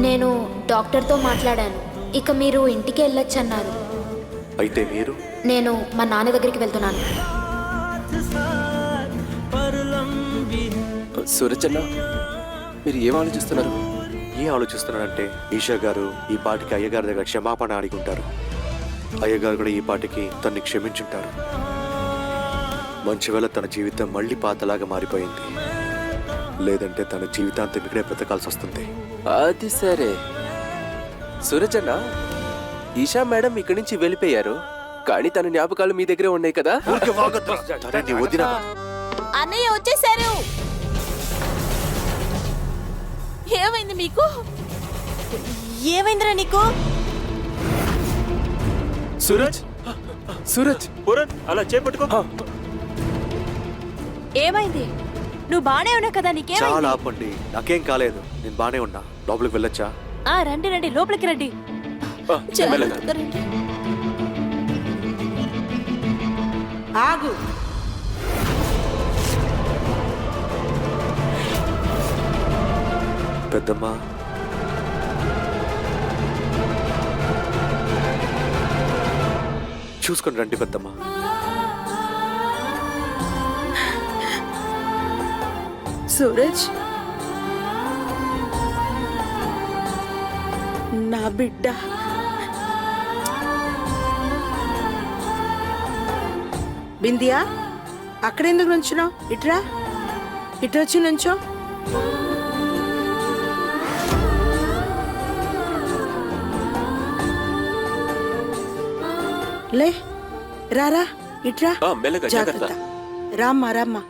నేను డాక్టర్తో మాట్లాడాను. ఇక మీరు ఇంటికి వెళ్ళొచ్చన్నారు. అయితే మీరు? నేను మా నాన్న దగ్గరికి వెళ్తున్నాను. సూరజ్ అన్న, మీరు ఏం ఆలోచిస్తున్నారు? ఏం ఆలోచిస్తున్నానంటే ఈషా గారు ఈ పాటికి అయ్యగారి దగ్గర క్షమాపణ అడిగి ఉంటారు. అయ్యగారు కూడా ఈ పాటికి తన్ని క్షమించుంటారు. మంచి వేళ తన జీవితం మళ్ళీ పాతలాగా మారిపోయింది. లేదంటే తన జీవితాంతం ఇక్కడే బ్రతకాల్సి వస్తుంది. అది సరే సూరజ్ అన్న, ఈషా మేడం ఇక్కడి నుంచి వెళ్ళిపోయారు, కానీ తన జ్ఞాపకాలు మీ దగ్గరే ఉన్నాయి కదా? తనని వదిన. అన్నయ్య వచ్చేసారు. ఏమైంది మీకు? ఏమైందిరా నీకు? సూరజ్, సూరజ్ అలా చేపట్టుకో. ఏమైంది? నువ్వు బానే ఉన్నావు కదా? చాలా నీకేమైంది? ఆపండి, నాకేం కాలేదు, నేను బానే ఉన్నా. లోపలికి వెళ్ళొచ్చా? రండి రండి, లోపలికి రండి. మెల్లగా. రండి. ఆగు. పెద్దమ్మా, చూసుకొని రండి పెద్దమ్మా. సూరజ్, నా బిడ్డ. బిందియా, అక్కడెందుకు నుంచున్నావు? ఇట్రా, ఇటు వచ్చి నుంచో. లే, రారా, ఇట్రా. మెల్లగా, జాగ్రత్త. రామ్మా రామ్మా.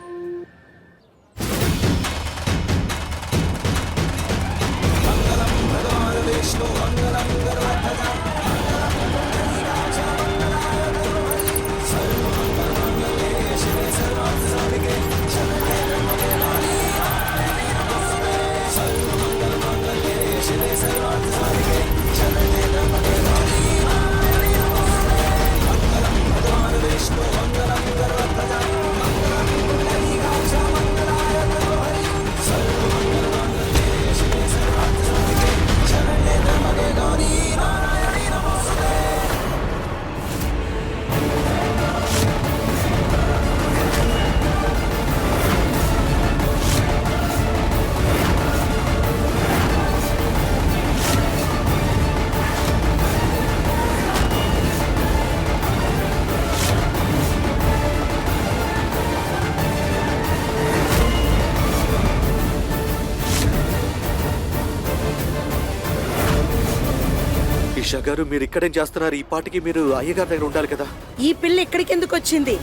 ఈషా గారు, మీరు ఇక్కడేం చేస్తున్నారు? ఈ పాటికి మీరు అయ్యగారి దగ్గర ఉండాలి కదా. ఈ పిల్ల ఇక్కడికి ఎందుకు వచ్చింది?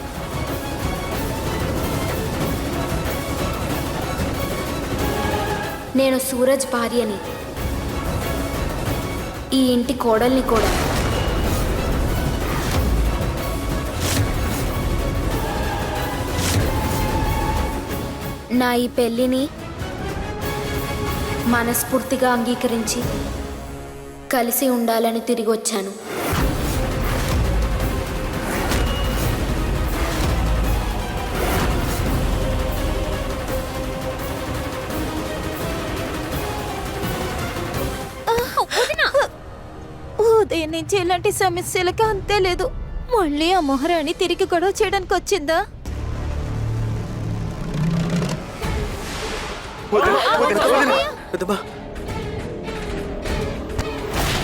నేను సూరజ్ భార్యని, ఈ ఇంటి కోడల్ని కూడా. నా ఈ పెళ్లిని మనస్ఫూర్తిగా అంగీకరించి కలిసి ఉండాలని తిరిగి వచ్చాను. ఉదయం నుంచి ఇలాంటి సమస్యలకి అంతే లేదు. మళ్ళీ ఆ మొహరాని తిరిగి గొడవ చేయడానికి వచ్చిందా? పెద్దమ్మా,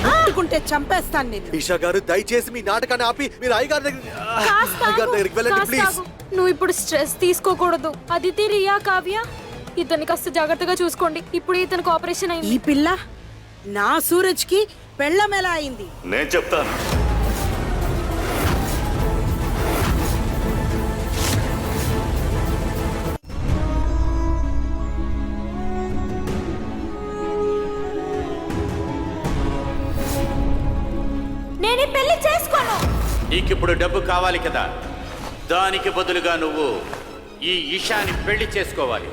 ముట్టుకుంటే చంపేస్తాను నిన్ను. ఈషా గారు, దయచేసి మీ నాటకాన్ని ఆపి మీరు అయ్యగారి దగ్గరికి వెళ్ళండి ప్లీజ్. నువ్వు ఇప్పుడు స్ట్రెస్ తీసుకోకూడదు. అదితి, రియా, కావ్య, ఇతన్ని కాస్త జాగ్రత్తగా చూసుకోండి. ఇప్పుడు ఇతనికి ఆపరేషన్ ఈ అయింది. పిల్ల నా సూరజ్ కి పెళ్ళం ఎలా అయింది? నేను చెప్తాను. నేను పెళ్లి చేసుకోను. నీకిప్పుడు డబ్బు కావాలి కదా, దానికి బదులుగా నువ్వు ఈ ఇషాని పెళ్లి చేసుకోవాలి.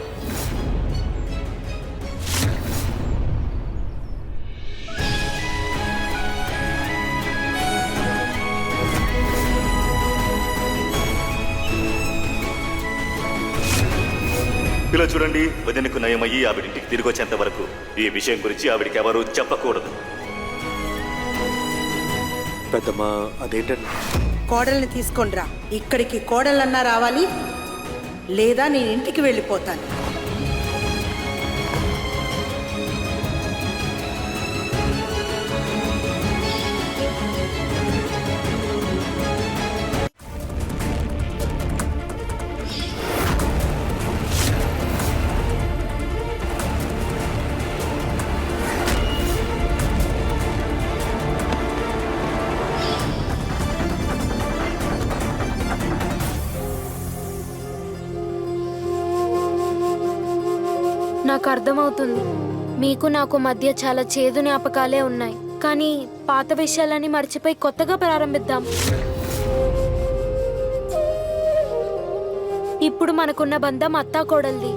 ఇలా చూడండి, వదినకు నయమయ్యి ఆవిడింటికి తిరిగి వచ్చేంత వరకు ఈ విషయం గురించి ఆవిడికి ఎవరూ చెప్పకూడదు. పెద్దమ్మ అదేంటండి? కోడల్ని తీసుకొనిరా. ఇక్కడికి కోడలన్నా రావాలి, లేదా నేను ఇంటికి వెళ్ళిపోతాను. నాకు అర్థమవుతుంది, మీకు నాకు మధ్య చాలా చేదు జ్ఞాపకాలే ఉన్నాయి. కానీ పాత విషయాలన్నీ మర్చిపోయి కొత్తగా ప్రారంభిద్దాం. ఇప్పుడు మనకున్న బంధం అత్తా కోడల్ది.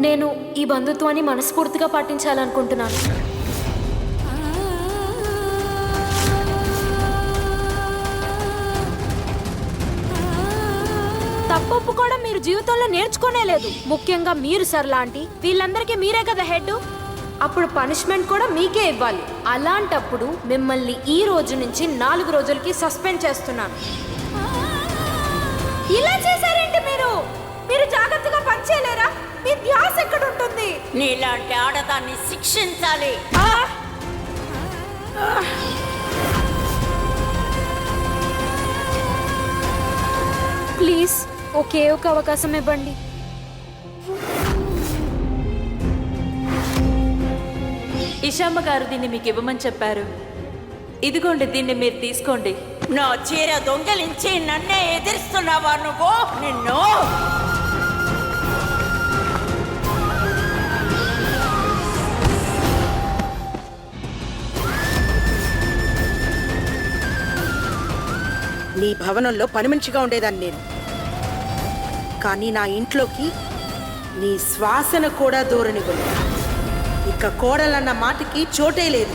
నేను ఈ బంధుత్వాన్ని మనస్ఫూర్తిగా పాటించాలనుకుంటున్నాను. తప్పు కూడా మీరు జీవితంలో నేర్చుకోనే లేదు. ముఖ్యంగా మీరు సర్లా ఆంటీ, వీళ్ళందరికీ మీరే కదా హెడ్. అప్పుడు పనిష్మెంట్ కూడా మీకే ఇవ్వాలి. అలాంటప్పుడు మిమ్మల్ని ఈ రోజు నుంచి 4 రోజులకి సస్పెండ్ చేస్తున్నాను. ఇలా చేశారేంటి మీరు? మీరు జాగ్రత్తగా పనిచేయలేరా? మీ ధ్యాస ఎక్కడ ఉంటుంది? నీలాంటి ఆడదాన్ని శిక్షించాలి. ప్లీజ్ ఒకే ఒక అవకాశం ఇవ్వండి. ఇషామ్మ గారు దీన్ని మీకు ఇవ్వమని చెప్పారు. ఇదిగోండి, దీన్ని మీరు తీసుకోండి. నా చీర దొంగలించి నన్నే ఎదిరిస్తున్నావా నువ్వు? నిన్ను నీ భవనంలో పని మనిషిగా ఉండేదాన్ని నేను. కానీ నా ఇంట్లోకి నీ శ్వాసన కూడా దూరనివ్వను. ఇక కోడలన్న మాటకి చోటే లేదు.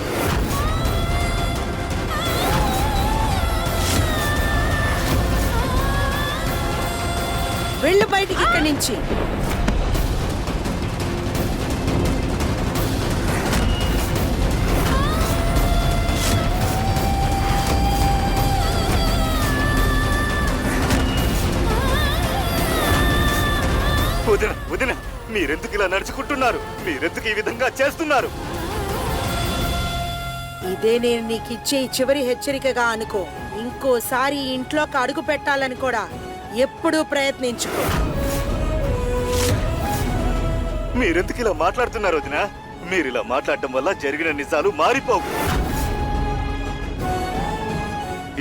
వెళ్ళు బయటికి ఇక్కడి నుంచి. వదిన వదిన, మీరెందుకు ఇలా నడుచుకుంటున్నారు? మీరెందుకు ఈ విధంగా చేస్తున్నారు? ఇదే నేను నీకిచ్చే చివరి హెచ్చరికగా అనుకో. ఇంకోసారి ఈ ఇంట్లోకి అడుగు పెట్టాలని కూడా ఎప్పుడూ ప్రయత్నించుకో. మీరెందుకు ఇలా మాట్లాడుతున్నారు వదిన? మీరు ఇలా మాట్లాడటం వల్ల జరిగిన నిజాలు మారిపోవు.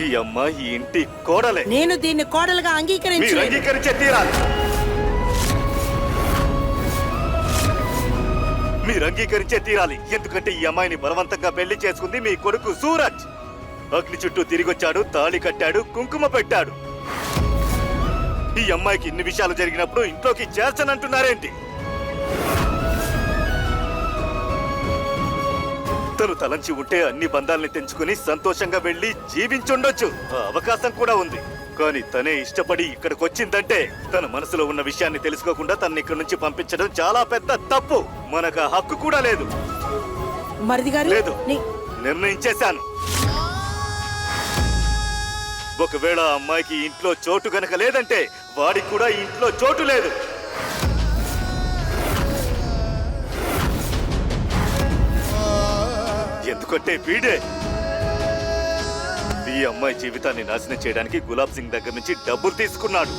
ఈ అమ్మ ఈ ఇంటి కోడలే. నేను దీన్ని కోడలుగా మీరు అంగీకరించి అంగీకరించే తీరాలి. మీరు అంగీకరించే తీరాలి. ఎందుకంటే ఈ అమ్మాయిని బలవంతంగా పెళ్లి చేసుకుంది మీ కొడుకు సూరజ్. అగ్ని చుట్టూ తిరిగొచ్చాడు, తాళి కట్టాడు, కుంకుమ పెట్టాడు. ఈ అమ్మాయికి ఇన్ని విషయాలు జరిగినప్పుడు ఇంట్లోకి చేర్చనంటున్నారేంటి? తను తలంచి ఉంటే అన్ని బంధాలని తెంచుకుని సంతోషంగా వెళ్లి జీవించుండొచ్చు. ఆ అవకాశం కూడా ఉంది. కానీ తనే ఇష్టపడి ఇక్కడికి వచ్చిందంటే తన మనసులో ఉన్న విషయాన్ని తెలుసుకోకుండా తనని ఇక్కడి నుంచి పంపించడం చాలా పెద్ద తప్పు. మనకు ఆ హక్కు కూడా లేదు. మరిది గారు లేదు, నిర్ణయించేశాను. ఒకవేళ ఆ అమ్మాయికి ఇంట్లో చోటు గనక లేదంటే వాడికి కూడా ఇంట్లో చోటు లేదు. ఎందుకంటే వీడే ఈ అమ్మాయి జీవితాన్ని నాశనం చేయడానికి గులాబ్ సింగ్ దగ్గర నుంచి డబ్బులు తీసుకున్నాడు.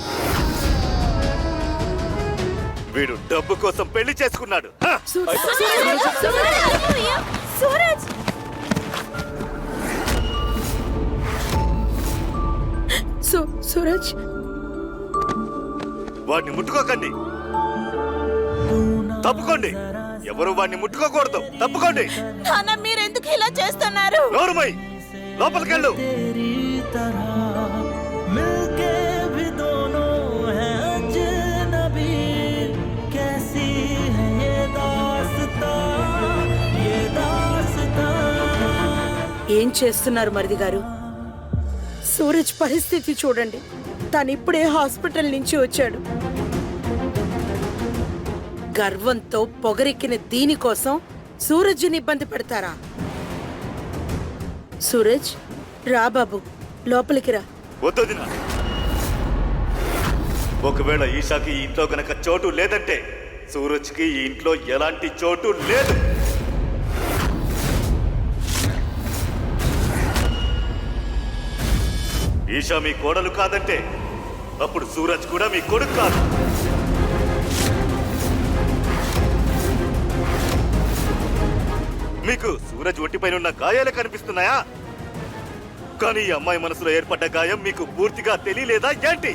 వీడు డబ్బు కోసం పెళ్లి చేసుకున్నాడు. సూరజ్, సూరజ్, వాడిని ముట్టుకోకండి. తప్పుకోండి. ఎవరు వాడిని ముట్టుకోకూడదు. తప్పుకోండి. నాన్న, మీరెందుకు ఇలా చేస్తున్నారు? నోరుమై, లోపలికెళ్ళు. ఏం చేస్తున్నారు మరిది గారు? సూరజ్ పరిస్థితి చూడండి. తను ఇప్పుడే హాస్పిటల్ నుంచి వచ్చాడు. గర్వంతో పొగరెక్కిన దీనికోసం సూరజ్ని ఇబ్బంది పెడతారా? సూరజ్, రా బాబు, లోపలికి రా. వద్దొదినా. ఒకవేళ ఈషాకి ఈ ఇంట్లో గనక చోటు లేదంటే సూరజ్కి ఈ ఇంట్లో ఎలాంటి చోటు లేదు. ఈషా మీ కోడలు కాదంటే అప్పుడు సూరజ్ కూడా మీ కొడుకు కాదు. మీకు సూరజ్ ఒంటిపైన ఉన్న గాయాలే కనిపిస్తున్నాయా? కానీ ఈ అమ్మాయి మనసులో ఏర్పడ్డ గాయం మీకు పూర్తిగా తెలియలేదా ఏంటి?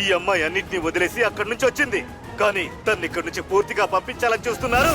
ఈ అమ్మాయి అన్నిటినీ వదిలేసి అక్కడి నుంచి వచ్చింది, కానీ తన్ని ఇక్కడి నుంచి పూర్తిగా పంపించాలని చూస్తున్నారు.